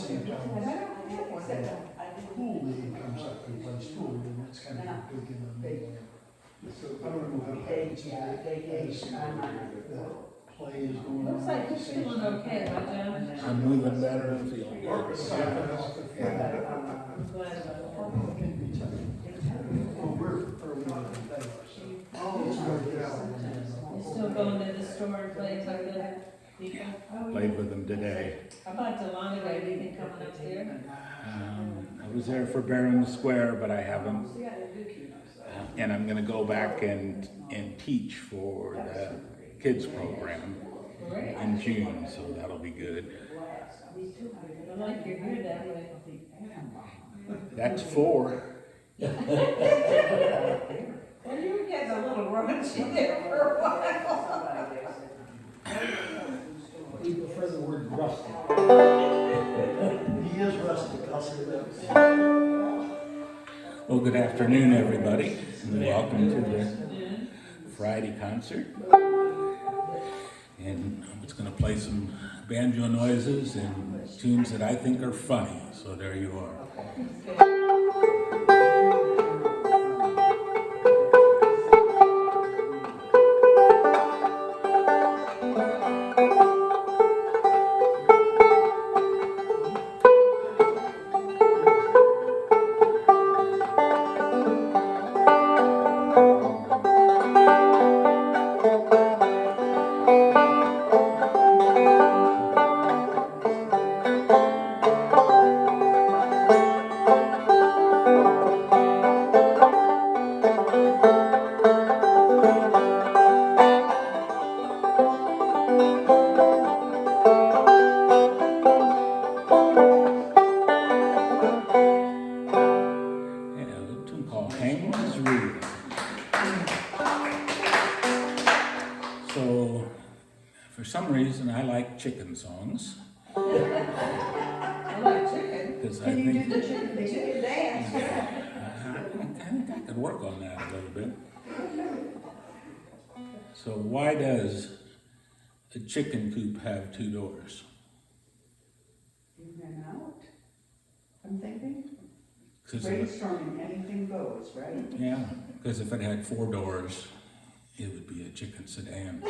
same time, pool day comes up and plays pool, and that's kind of big in the big. So I don't know what happens if play is going on. Looks like you're feeling okay, but I'm moving better and feeling worse. I'm glad about that. Well, we're early on in the day. You still going to the store and playing with the people? Played with them today. How about Delana, anything coming up there? I was there for Barron Square, but I haven't. And I'm gonna go back and teach for the kids program Great. in June, so that'll be good. I like your hair that way. That's 4. Well, you were getting a little raunchy there for a while. We prefer the word rustic. He is rustic, I'll say that. Well, good afternoon, everybody, and welcome to the Friday concert. And I'm just gonna play some banjo noises and tunes that I think are funny, so there you are. So, for some reason, I like chicken songs. I like chicken. Because I Can you think do the chicken dance? I think I could work on that a little bit. So, why does a chicken coop have 2 doors? In and out, I'm thinking. 'Cause Brainstorming, anything goes, right? yeah, because if it had 4 doors, it would be a chicken sedan.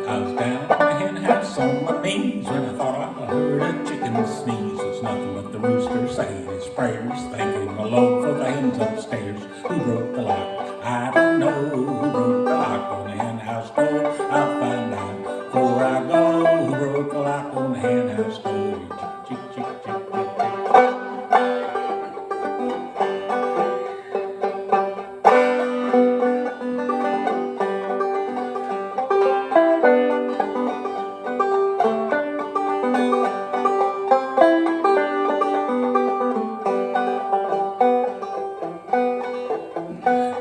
I was down in the hen house on my knees when I thought I heard a chicken sneeze. It's nothing but the rooster saying his prayers, thanking the Lord for the hens upstairs. Who broke the lock? I don't know. Who broke the lock on the hen house door? I'll find out before I go. Who broke the lock on the hen house door? Chick, chick, chick, chick, chick, chick.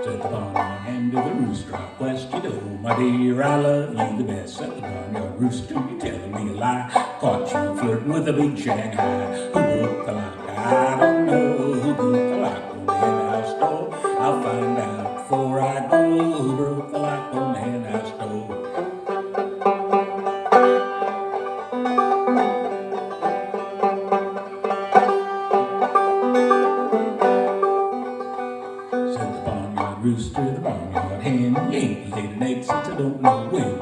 Said the barnyard hen to the rooster, out west you know, my dear, I love you the best. Said the barnyard rooster, you telling me a lie. Caught you flirting with a big Shanghai. Who broke the lock? I don't know. Who broke the lock on the hen house door? I'll find out before I go. Who broke the lock on the hen house door? Said the barnyard rooster, the barnyard hen, you ain't laid an egg since I don't know when.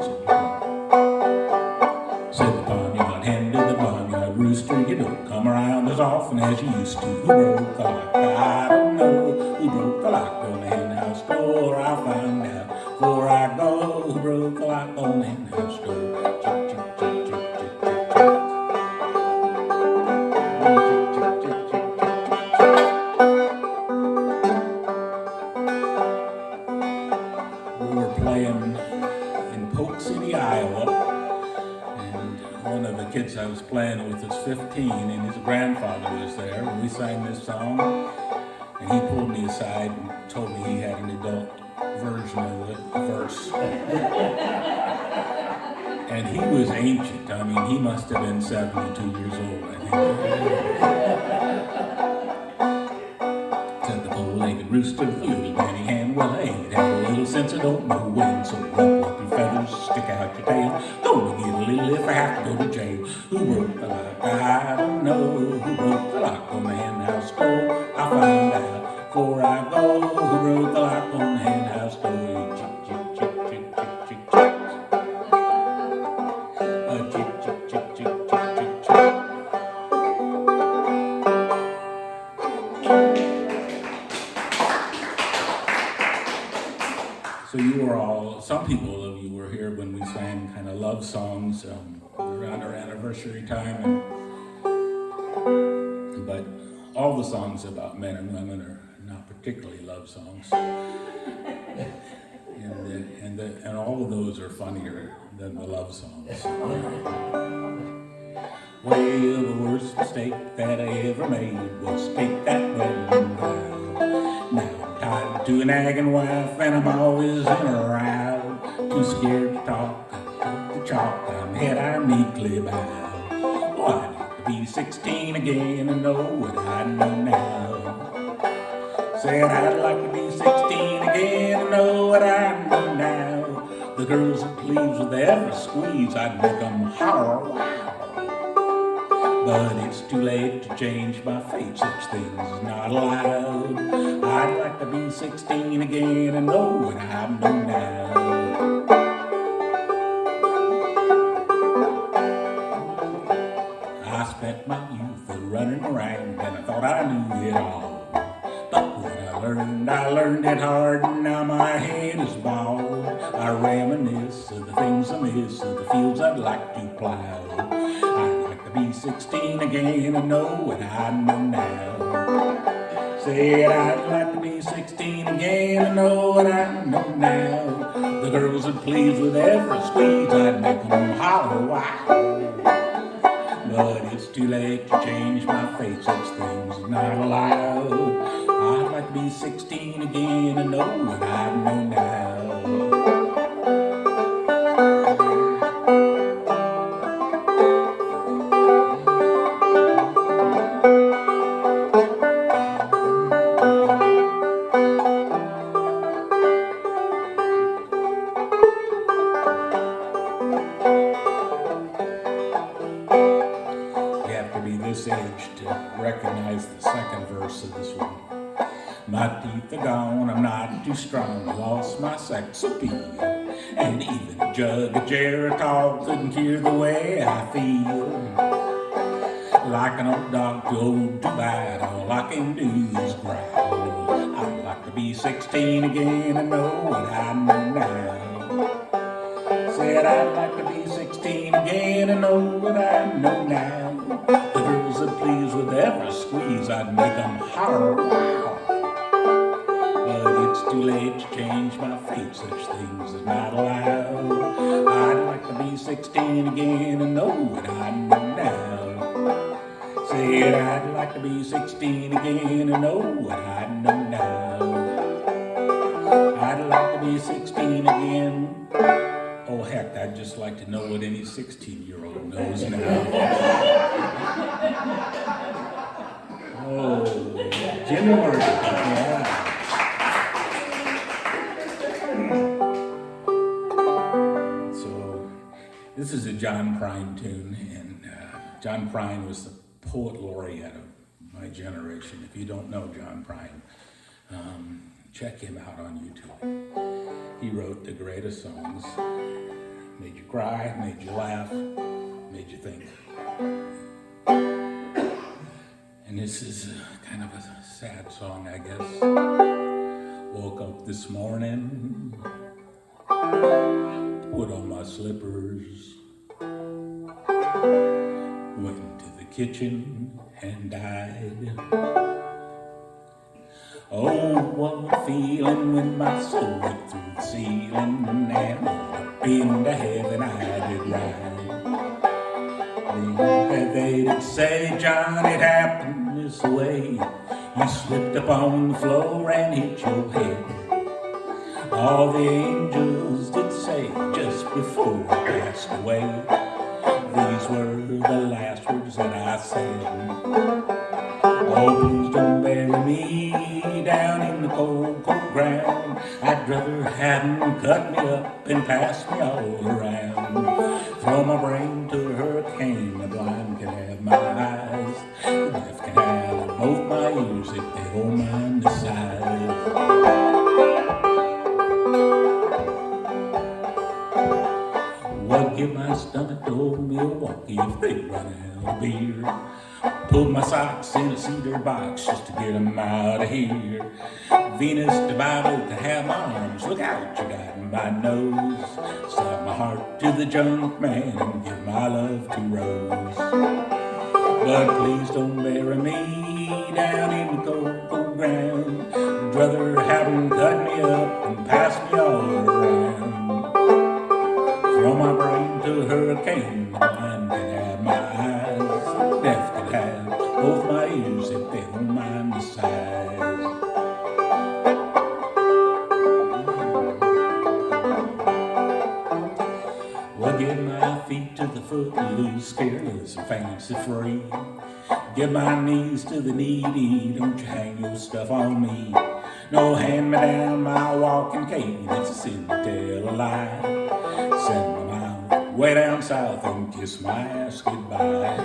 Said the barnyard hen to the barnyard rooster, you don't come around as often as you used to. Who broke the lock? I don't know. Who broke the lock on the hen house door? I'll find out before I go. Who broke the lock on the hen house door? Chick, chick, chick, chick, chick, chick, chick. Chick, chick, chick, chick, chick, chick, chick. We were playing in Polk City, Iowa, and one of the kids I was playing with was 15, and his grandfather was there, and we sang this song, and he pulled me aside and told me he had an adult version of the verse. And he was ancient. I mean, he must have been 72 years old, I think. Said the bow-legged rooster, the little Benny hen, well, ain't had a little since I don't know when. So ruffle up your feathers, stick out your tail. Gonna get a little if I have to go to jail. Who broke the lock? I don't know. Who broke the lock on the hen house door? I'll find out before I go. Who broke the lock on the hen house door? Chick, chick, chick, chick, chick, chick, chick. Chick, chick, chick, chick, chick, chick, chick. So you were all, some people of you were here when we sang kind of love songs around our anniversary time. But all the songs about men and women are not particularly love songs. And all of those are funnier than the love songs. Well, the worst mistake that I ever made was take that wedding vow. Now I'm tied to a nagging wife and I'm always in a row. Too scared to talk, the chalk I'm head I meekly bow. Oh, I'd like to be 16 again and know what I know now. Said I'd like to be 16 again and know what I know now. The girls that please with every squeeze, I'd make them holler, wow. But it's too late to change my fate, such things is not allowed. I'd like to be 16 again and know what I know now. I spent my youth running around and I thought I knew it all. But what I learned it hard, and now my head is bald. I reminisce of the things I miss, of the fields I'd like to plow. I'd like to be 16 again and know what I know now. Said I'd like to be 16 again and know what I know now. The girls would please with every squeeze, I'd make them holler, wow. But it's too late to change my fate, such things are not allowed. I'd like to be 16 again and know what I know now. You have to be this age to recognize the second verse of this one. My teeth are gone, I'm not too strong, lost my sex appeal. And even a jug of Geritol couldn't cure the way I feel. Like an old dog too old to bite, all I can do is growl. I'd like to be 16 again and know what I know now. Said I'd like to be 16 again and know what I know now. The girls that please with every squeeze, I'd make them holler, wow. But it's too late to change my fate, such things is not allowed. I'd like to be 16 again and know what I know now. Said I'd like to be 16 again and know what I know now. I'd like to be 16 again. Oh heck, I'd just like to know what any 16-year-old knows now. Oh, Jimmy Murray, yeah. So, this is a John Prine tune, and John Prine was the poet laureate of my generation. If you don't know John Prine, check him out on YouTube. He wrote the greatest songs. Made you cry, made you laugh, made you think. And this is kind of a sad song, I guess. Woke up this morning, put on my slippers, went into the kitchen and died. Oh, what a feeling when my soul went through the ceiling and up into heaven I did ride. They'd say, John, it happened this way. You slipped up on the floor and hit your head. All the angels did say just before I passed away, these were the last words that I said. Oh, please don't bury me down in the cold, cold ground. I'd rather have 'em cut me up and pass me all around. Throw my brain to a hurricane, the blind can have my eyes, the deaf can have both my ears if they don't mind the size. What give my stomach to old Milwaukee if they run out of beer? Pulled my socks in a cedar box just to get 'em out of here. Venus de Bible can have my arms, look out, you got my nose. Sell my heart to the junk man and give my love to Rose. But please don't bury me down in the cocoa ground. I'd rather have 'em cut me up and pass me all around. Throw my brain to a hurricane, the blind can have my eyes, the deaf can have both my ears if they don't mind the size. Well, give my feet to the footloose, careless and fancy free. Give my knees to the needy, don't you hang your stuff on me. No, hand me down my walking cane, it's a sin to tell a lie. Send my mouth way down south and kiss my ass goodbye.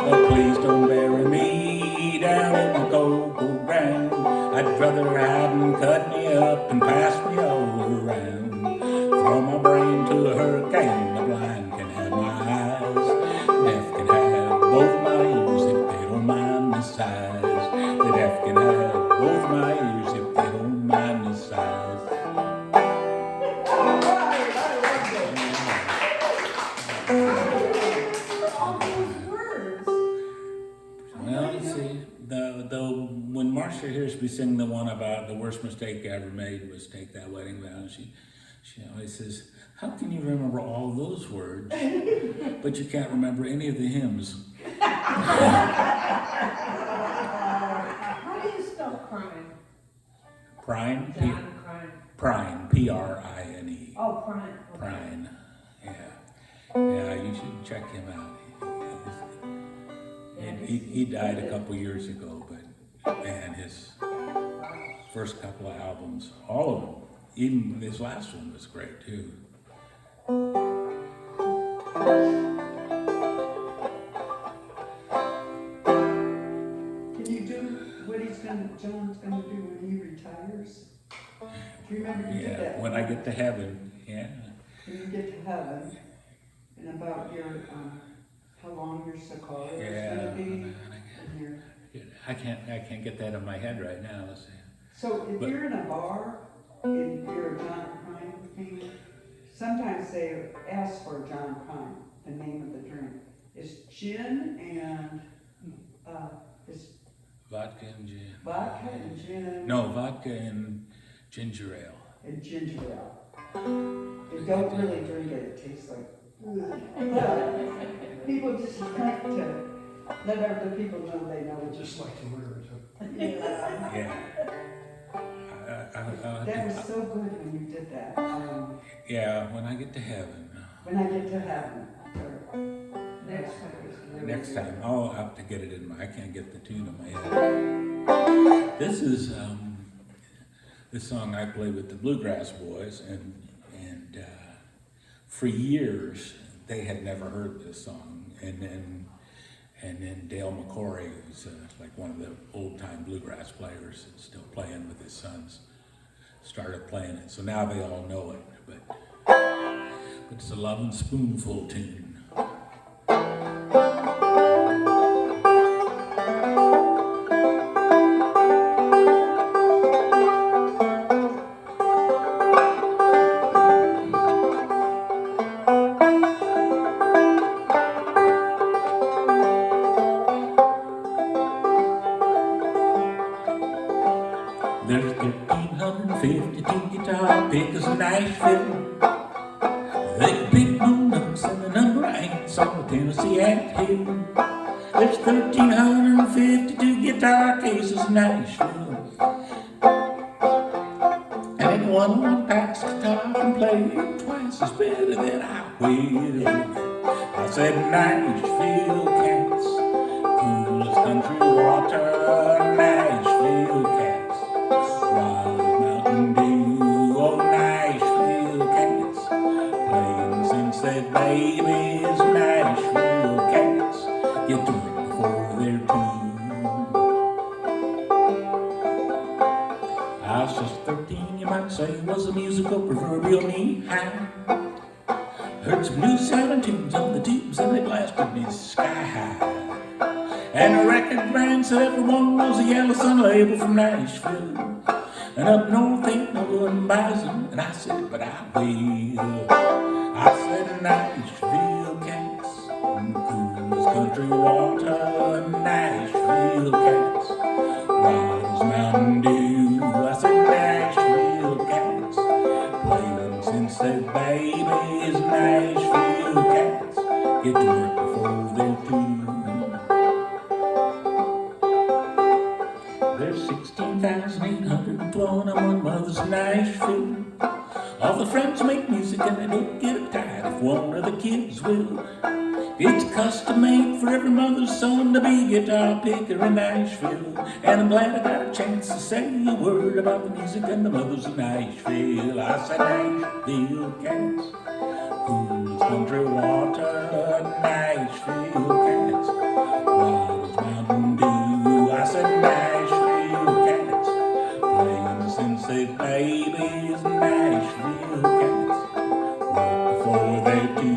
But please don't bury me down in the cocoa ground. I'd rather have 'em cut me up and pass me all around. Throw my brain to a hurricane, the blind can have my eyes, the deaf can have both my ears if they don't mind the size. The deaf can have both my ears if they don't mind the size. All those words. Well, you see, when Marcia hears me sing the one about the worst mistake I ever made was take that wedding vow, she always says, how can you remember all those words, but you can't remember any of the hymns? How do you spell crime? Prine? John Crime. Prine, P-R-I-N-E. Oh, crime. Okay. Prine, yeah. Yeah, you should check him out. He died a couple years ago, but man, his first couple of albums, all of them, even this last one was great too. Can you do what John's gonna do when he retires? Do you remember you did Yeah, that? when I get to heaven, yeah. When you get to heaven, and about your, how long your sequoia is Yeah. gonna be, and your, I can't get that in my head right now. Let's see. so if But- you're in a bar, and you're a John Prine thing, sometimes they ask for John Prine, the name of the drink. It's gin and, it's Vodka and gin. vodka and gin. No, vodka and ginger ale. And ginger ale. And don't really drink it, it tastes like, but people just like to let other people know they know I it. just like to wear it. Yeah. Yeah. That was so good when you did that. Yeah, when I get to heaven. When I get to heaven. Next time. is really Next good. time, I'll have to get it in my, I can't get the tune in my head. This is, this song I play with the Bluegrass Boys, and for years, they had never heard this song. And then Dale McCory, who's like one of the old-time bluegrass players, and still playing with his sons, started playing it. So now they all know it, but it's a Lovin' Spoonful tune. There's 1,352 guitar pickers in Nashville. They can pick no notes and the number ain't on the Tennessee Ant Hill. There's 1,352 guitar cases in Nashville. And anyone who packs guitar can play it twice as better than I will. I said Nashville cats, coolest country water, Nashville cats, wild mountain dew. said, babies, Nashville cats get to work before they're two. I was just 13, you might say, was a musical proverbial knee-high. Heard some new sounding tunes on the tubes and they blasted me sky high. And the record brand said everyone was a Yellow Sun label from Nashville. And up north ain't no one buys them. And I said, but I will. I said, Nashville cats, Cool's country water, Nashville cats, Water's Mountain Dew. I said, Nashville cats, playing since they babies, Nashville cats get to work before they're two. There's 16,812 and one mother's in Nashville. All the friends make music and they don't get it tired if one of the kids will. It's custom made for every mother's son to be a guitar picker in Nashville. And I'm glad I got a chance to say a word about the music and the mothers of Nashville. I said Nashville cats, Cool's country water, Nashville cats, Water's Mountain Dew. I said Nashville cats, playing since they babies, Nashville cats, work before they do.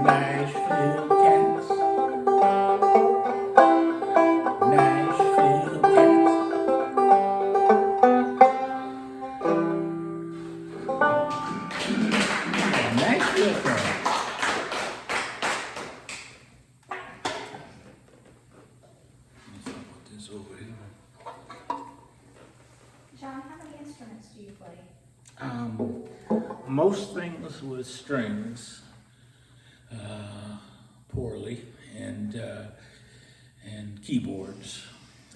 Nashville cats, Nashville cats. Nashville cats. Let's put this over here. John, how many instruments do you play? Most things with strings, poorly, and keyboards.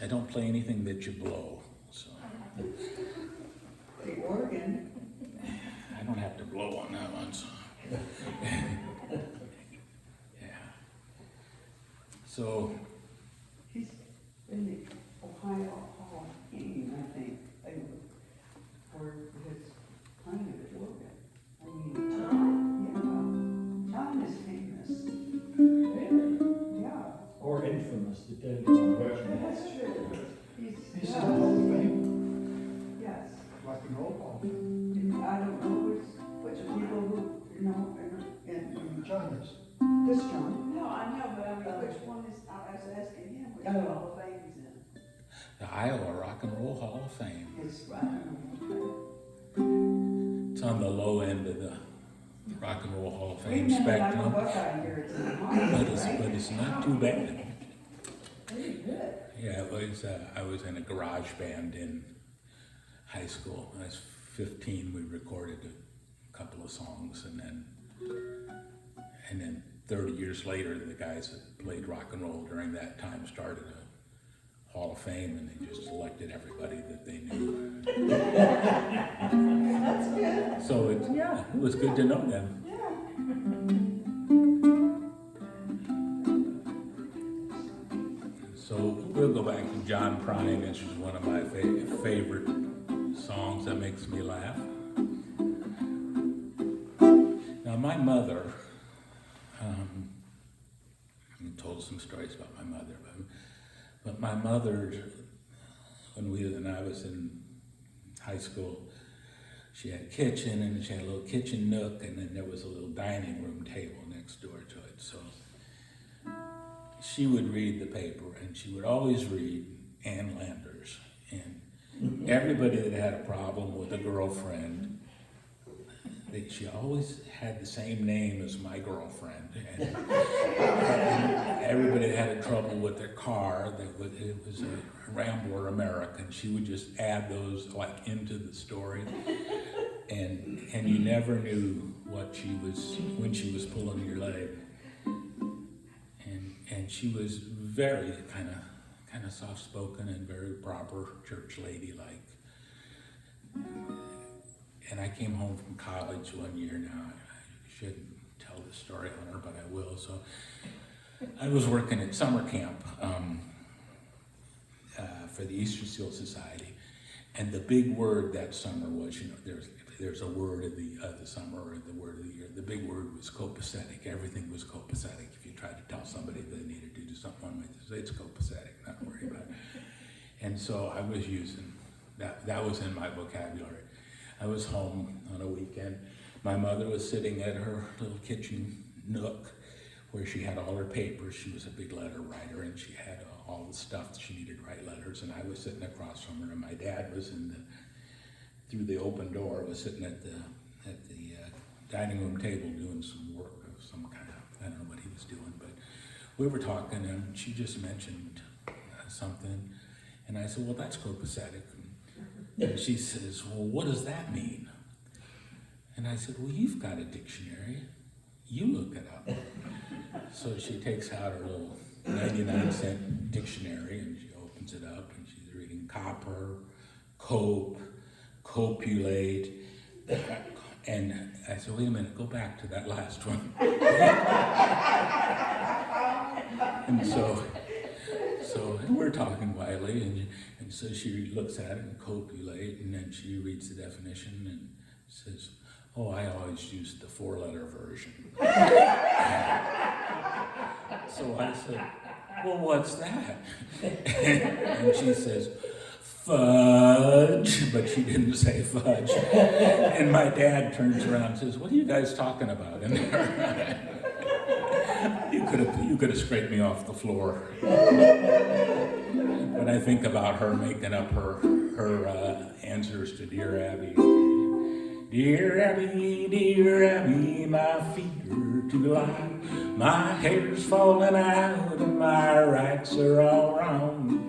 I don't play anything that you blow, so The organ. I don't have to blow on that one. So. Yeah. So He's in the Ohio Hall of Fame, I think, for his playing of the organ. I mean, John is famous. Yeah, Or infamous, depending on which one. that's true. He's He's, in the Hall of Fame, yes. Rock and Roll Hall of Fame. And I don't know which people who, you know, and John is. this John. No, I know, but I mean, which one is, I was asking him, which Oh. Hall of Fame he's in. the Iowa Rock and Roll Hall of Fame. It's, I don't know. It's on the low end of the Rock and Roll Hall of Fame Wait a minute, I'm a spectrum, Buckeye here, it's in the but right? it's not too bad. Very good. Yeah, it was. I was in a garage band in high school. When I was 15, we recorded a couple of songs, and then 30 years later, the guys that played rock and roll during that time started a Hall of Fame, and they just elected everybody that they knew. That's good. So it was good to know them. So we'll go back to John Prine, which is one of my favorite songs that makes me laugh. Now my mother, I told some stories about my mother, but my mother, when I was in high school, she had a kitchen and she had a little kitchen nook, and then there was a little dining room table next door to it. So she would read the paper, and she would always read Ann Landers. And everybody that had a problem with a girlfriend, she always had the same name as my girlfriend. And everybody that had trouble with their car, it was a Rambler American. She would just add those like into the story. And you never knew what she was, when she was pulling your leg. And she was very kind of soft-spoken and very proper church lady-like. And I came home from college one year. Now I shouldn't tell this story on her, but I will. So I was working at summer camp for the Easter Seal Society, and the big word that summer was, there's a word of the summer or the word of the year. The big word was copacetic. Everything was copacetic. If you tried to tell somebody they needed to do something, one way to say it's copacetic, not worry about it. And so I was using that. That was in my vocabulary. I was home on a weekend. My mother was sitting at her little kitchen nook where she had all her papers. She was a big letter writer, and she had all the stuff that she needed to write letters. And I was sitting across from her, and my dad was through the open door, was sitting at the dining room table doing some work of some kind. I don't know what he was doing, but we were talking, and she just mentioned something, and I said, "Well, that's copacetic." And she says, "Well, what does that mean?" And I said, "Well, you've got a dictionary. You look it up." So she takes out her little 99-cent dictionary, and she opens it up, and she's reading copper, cope, copulate, and I said, "Wait a minute, go back to that last one." And so we're talking quietly, and so she looks at it and copulate, and then she reads the definition and says, "Oh, I always use the 4-letter version." So I said, "Well, what's that?" And she says, "Fudge," but she didn't say fudge. And my dad turns around and says, "What are you guys talking about in there?" You could have scraped me off the floor. But I think about her making up her answers to Dear Abby. Dear Abby, my feet are too light. My hair's falling out and my rights are all wrong.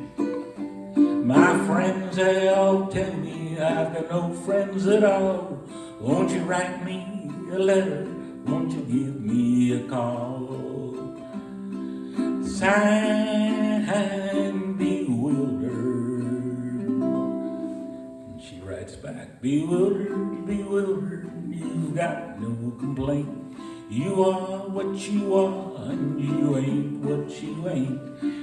My friends, they all tell me I've got no friends at all. Won't you write me a letter? Won't you give me a call? Signed, Bewildered. And she writes back, bewildered, you've got no complaint. You are what you are, and you ain't what you ain't.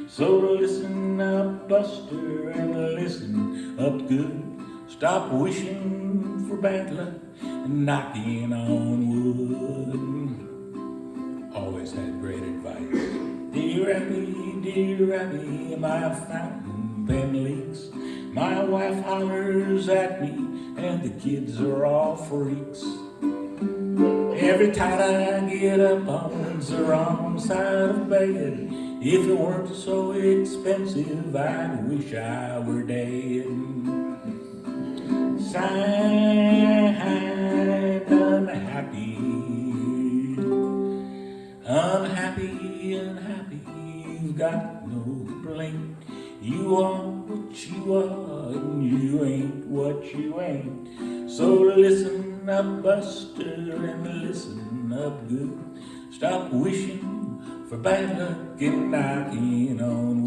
So listen up, Buster, and listen up good. Stop wishing for bad luck and knocking on wood. Always had great advice. Dear Abby, my fountain pen leaks. My wife hollers at me, and the kids are all freaks. Every time I get up on the wrong side of bed, if it weren't so expensive, I'd wish I were dead. Signed, unhappy, you've got no complaint. You are what you are, and you ain't what you ain't. So listen up, Buster, and listen up good. Stop wishing for bad luck and knocking on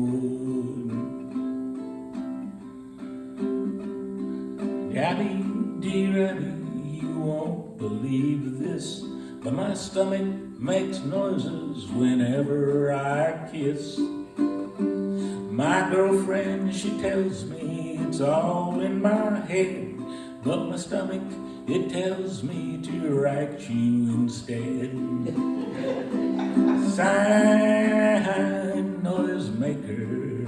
wood. Abby, dear Abby, you won't believe this, but my stomach makes noises whenever I kiss. My girlfriend, she tells me it's all in my head, but my stomach, it tells me to write you instead. Sign, noisemaker,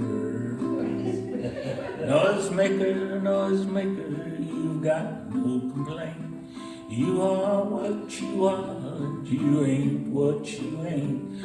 you've got no complaint. You are what you are, and you ain't what you ain't.